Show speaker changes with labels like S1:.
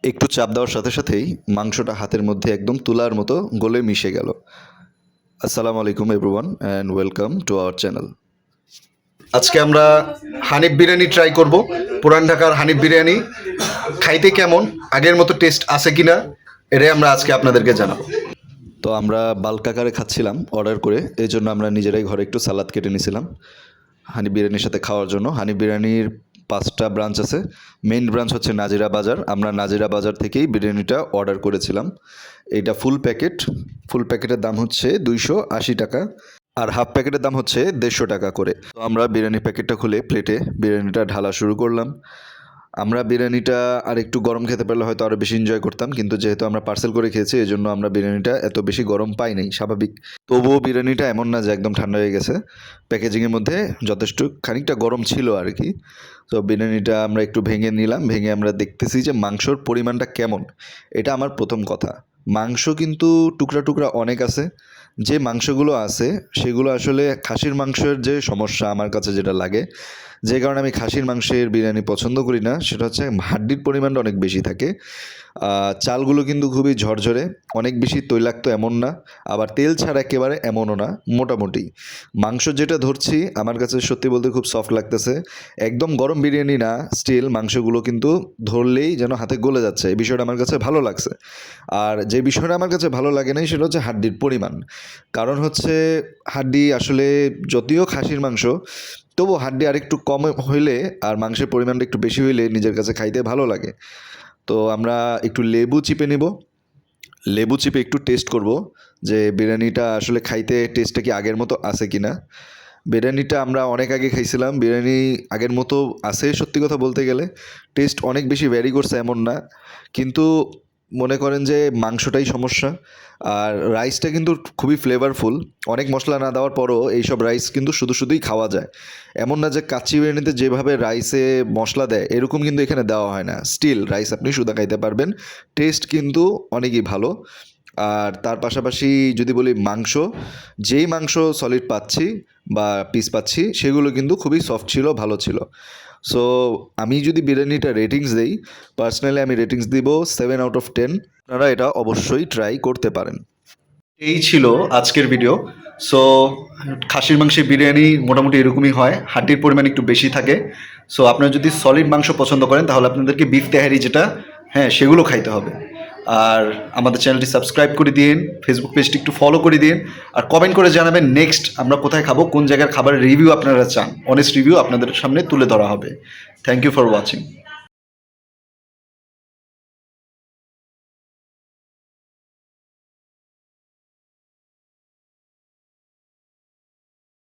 S1: একটু চাপ দেওয়ার সাথে সাথেই মাংসটা হাতের মধ্যে একদম তুলার মতো গলে মিশে গেল। আসসালামু আলাইকুম everyone and welcome to our channel. আজকে আমরা হানিফ বিরিয়ানি ট্রাই করব। পুরান ঢাকার হানিফ বিরিয়ানি খাইতে কেমন, আগের মতো টেস্ট আছে কিনা, এটাই আমরা আজকে আপনাদেরকে জানাবো। তো আমরা বাল্ক আকারে খাচ্ছিলাম অর্ডার করে, এই জন্য আমরা নিজেরাই ঘরে একটু সালাদ কেটে নিয়েছিলাম হানিফ বিরিয়ানির সাথে খাওয়ার জন্য। হানিফ বিরিয়ানির 5টা ব্রাঞ্চ আছে। মেইন ব্রাঞ্চ হচ্ছে নাজিরা বাজার। আমরা নাজিরা বাজার থেকেই বিরিয়ানিটা অর্ডার করেছিলাম। এইটা ফুল প্যাকেট। ফুল প্যাকেটের দাম হচ্ছে 280 টাকা, আর হাফ প্যাকেটের দাম হচ্ছে 150 টাকা করে। তো আমরা বিরিয়ানি প্যাকেটটা খুলে প্লেটে বিরিয়ানিটা ঢালা শুরু করলাম। আমরা বিরিয়ানিটা আর একটু গরম খেতে পারলে হয়তো আরও বেশি এনজয় করতাম, কিন্তু যেহেতু আমরা পার্সেল করে খেয়েছি এই জন্য আমরা বিরিয়ানিটা এত বেশি গরম পাই নাই, স্বাভাবিক। তবুও বিরিয়ানিটা এমন না যে একদম ঠান্ডা হয়ে গেছে, প্যাকেজিংয়ের মধ্যে যথেষ্ট খানিকটা গরম ছিল আর কি। তো বিরিয়ানিটা আমরা একটু ভেঙে নিলাম, ভেঙে আমরা দেখতেছি যে মাংসর পরিমাণটা কেমন। এটা আমার প্রথম কথা। মাংস কিন্তু টুকরা টুকরা অনেক আছে। যে মাংসগুলো আছে সেগুলো আসলে খাসির মাংসের যে সমস্যা আমার কাছে যেটা লাগে, যে কারণে আমি খাসির মাংসের বিরিয়ানি পছন্দ করি না, সেটা হচ্ছে হাড্ডির পরিমাণটা অনেক বেশি থাকে। চালগুলো কিন্তু খুবই ঝরঝরে, অনেক বেশি তৈলাক্ত এমন না, আবার তেল ছাড়া একেবারে এমনও না, মোটামুটি। মাংস যেটা ধরছি আমার কাছে সত্যি বলতে খুব সফট লাগতেছে। একদম গরম বিরিয়ানি না, স্টিল মাংসগুলো কিন্তু ধরলেই যেন হাতে গলে যাচ্ছে, এই বিষয়টা আমার কাছে ভালো লাগছে। আর যে বিষয়টা আমার কাছে ভালো লাগে নাই সেটা হচ্ছে হাড্ডির পরিমাণ। কারণ হচ্ছে হাড্ডি আসলে যদিও খাসির মাংস, তবু হাড্ডি আরেকটু কম হইলে আর মাংসের পরিমাণটা একটু বেশি হইলে নিজের কাছে খাইতে ভালো লাগে। তো আমরা একটু লেবু চিপে নেব। লেবু চিপে একটু টেস্ট করব যে বিরিয়ানিটা আসলে খাইতে টেস্টটা কি আগের মতো আছে কি না। বিরিয়ানিটা আমরা অনেক আগে খাইছিলাম, বিরিয়ানি আগের মতো আছে সত্যি কথা বলতে গেলে। টেস্ট অনেক বেশি ভ্যারি করছে এমন না, কিন্তু মনে করেন যে মাংসটাই সমস্যা। আর রাইসটা কিন্তু খুবই ফ্লেভারফুল, অনেক মশলা না দেওয়ার পরও এইসব রাইস কিন্তু শুধু শুধুই খাওয়া যায়। এমন না যে কাচ্চি বিরিয়ানিতে যেভাবে রাইসে মশলা দেয় এরকম কিন্তু এখানে দেওয়া হয় না, স্টিল রাইস আপনি শুধু খাইতে পারবেন। টেস্ট কিন্তু অনেকই ভালো। আর তার পাশাপাশি যদি বলি মাংস, যেই মাংস সলিড পাচ্ছি বা পিস পাচ্ছি সেগুলো কিন্তু খুবই সফট ছিল, ভালো ছিল। সো আমি যদি বিরিয়ানিটা রেটিংস দেই, পার্সোনালি আমি রেটিংস দিব 7/10। আপনারা এটা অবশ্যই ট্রাই করতে পারেন। এই ছিল আজকের ভিডিও। সো খাসির মাংসের বিরিয়ানি মোটামুটি এরকমই হয়, হাড্ডির পরিমাণ একটু বেশি থাকে। সো আপনারা যদি সলিড মাংস পছন্দ করেন তাহলে আপনাদেরকে বিফ তেহারি যেটা, হ্যাঁ সেগুলো খাইতে হবে। আর আমাদের চ্যানেলটি সাবস্ক্রাইব করে দিন, ফেসবুক পেজটি একটু ফলো করে দিন, আর কমেন্ট করে জানাবেন নেক্সট আমরা কোথায় খাবো, কোন জায়গার খাবারের রিভিউ আপনারা চান। অনেস্ট রিভিউ আপনাদের সামনে তুলে ধরা হবে। Thank you for watching.